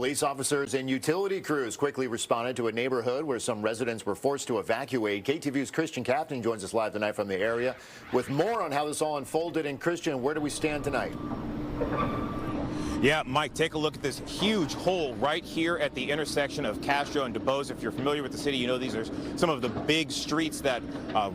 Police officers and utility crews quickly responded to a neighborhood where some residents were forced to evacuate. KTVU's Christian Captain joins us live tonight from the area with more on how this all unfolded. And Christian, where do we stand tonight? Yeah, Mike, take a look at this huge hole right here at the intersection of Castro and DuBose. If you're familiar with the city, you know these are some of the big streets that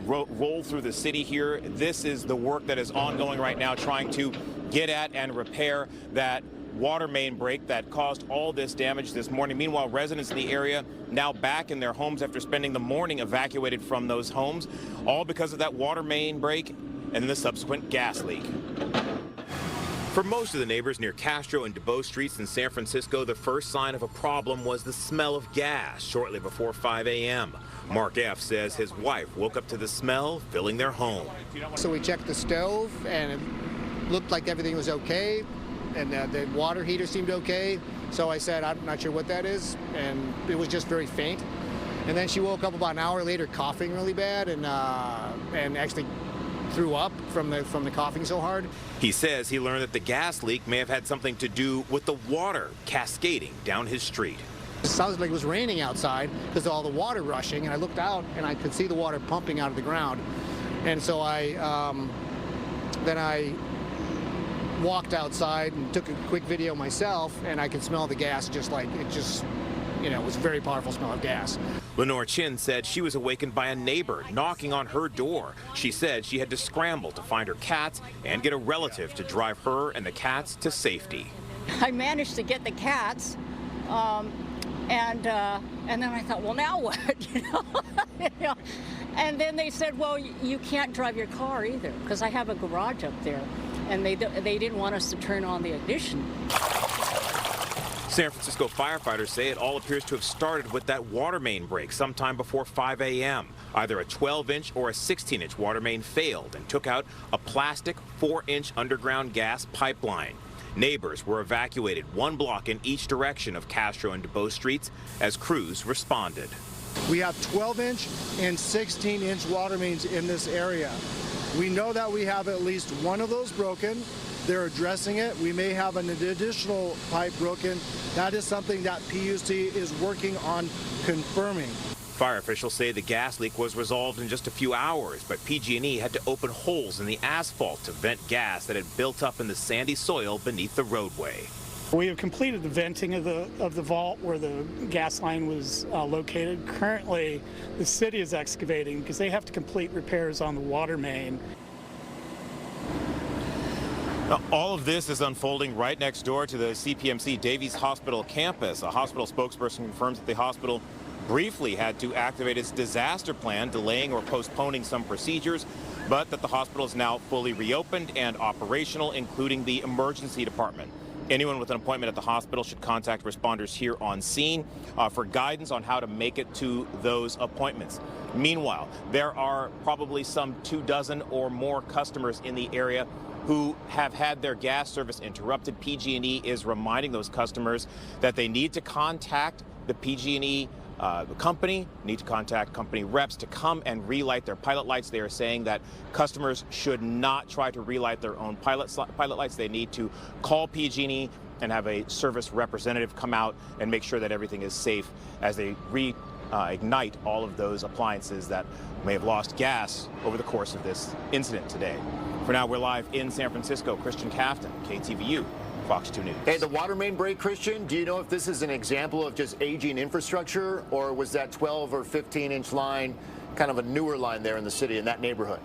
roll through the city here. This is the work that is ongoing right now, trying to get at and repair that water main break that caused all this damage this morning. Meanwhile, residents in the area now back in their homes after spending the morning evacuated from those homes, all because of that water main break and then the subsequent gas leak. For most of the neighbors near Castro and DuBose streets in San Francisco, the first sign of a problem was the smell of gas shortly before 5 a.m. Mark F. says his wife woke up to the smell filling their home. So we checked the stove, and it looked like everything was okay, and the water heater seemed okay. So I said, I'm not sure what that is, and it was just very faint. And then she woke up about an hour later coughing really bad and actually threw up from the coughing so hard. He says he learned that the gas leak may have had something to do with the water cascading down his street. It sounded like it was raining outside because of all the water rushing, and I looked out and I could see the water pumping out of the ground. And so then I walked outside and took a quick video myself, and I could smell the gas it was a very powerful smell of gas. Lenore Chin said she was awakened by a neighbor knocking on her door. She said she had to scramble to find her cats and get a relative to drive her and the cats to safety. I managed to get the cats, and then I thought, well, now what? And then they said, well, you can't drive your car either, because I have a garage up there, and they didn't want us to turn on the ignition. San Francisco firefighters say it all appears to have started with that water main break sometime before 5 a.m. Either a 12-inch or a 16-inch water main failed and took out a plastic 4-inch underground gas pipeline. Neighbors were evacuated 1 block in each direction of Castro and DuBose streets as crews responded. We have 12-inch and 16-inch water mains in this area. We know that we have at least one of those broken. They're addressing it. We may have an additional pipe broken. That is something that PUC is working on confirming. Fire officials say the gas leak was resolved in just a few hours, but PG&E had to open holes in the asphalt to vent gas that had built up in the sandy soil beneath the roadway. We have completed the venting of the vault where the gas line was located. Currently, the city is excavating because they have to complete repairs on the water main. Now, all of this is unfolding right next door to the CPMC Davies Hospital campus. A hospital spokesperson confirms that the hospital briefly had to activate its disaster plan, delaying or postponing some procedures, but that the hospital is now fully reopened and operational, including the emergency department. Anyone with an appointment at the hospital should contact responders here on scene for guidance on how to make it to those appointments. Meanwhile, there are probably some 24 or more customers in the area who have had their gas service interrupted. PG&E is reminding those customers that they need to contact the PG&E company, need to contact company reps to come and relight their pilot lights. They are saying that customers should not try to relight their own pilot lights. They need to call PG&E and have a service representative come out and make sure that everything is safe as they reignite all of those appliances that may have lost gas over the course of this incident today. For now, we're live in San Francisco. Christian Captain, KTVU, Fox 2 News. Hey, the water main break, Christian, do you know if this is an example of just aging infrastructure, or was that 12 or 15-inch line kind of a newer line there in the city, in that neighborhood?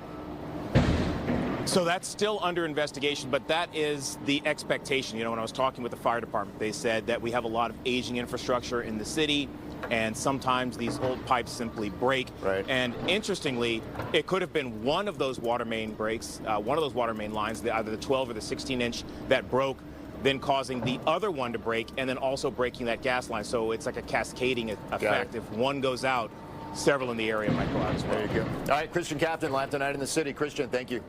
So that's still under investigation, but that is the expectation. You know, when I was talking with the fire department, they said that we have a lot of aging infrastructure in the city, and sometimes these old pipes simply break. Right. And interestingly, it could have been one of those water main breaks, one of those water main lines, either the 12 or the 16-inch that broke, then causing the other one to break, and then also breaking that gas line. So it's like a cascading effect. If one goes out, several in the area might go out as well. There you go. All right, Christian Captain, live tonight in the city. Christian, thank you.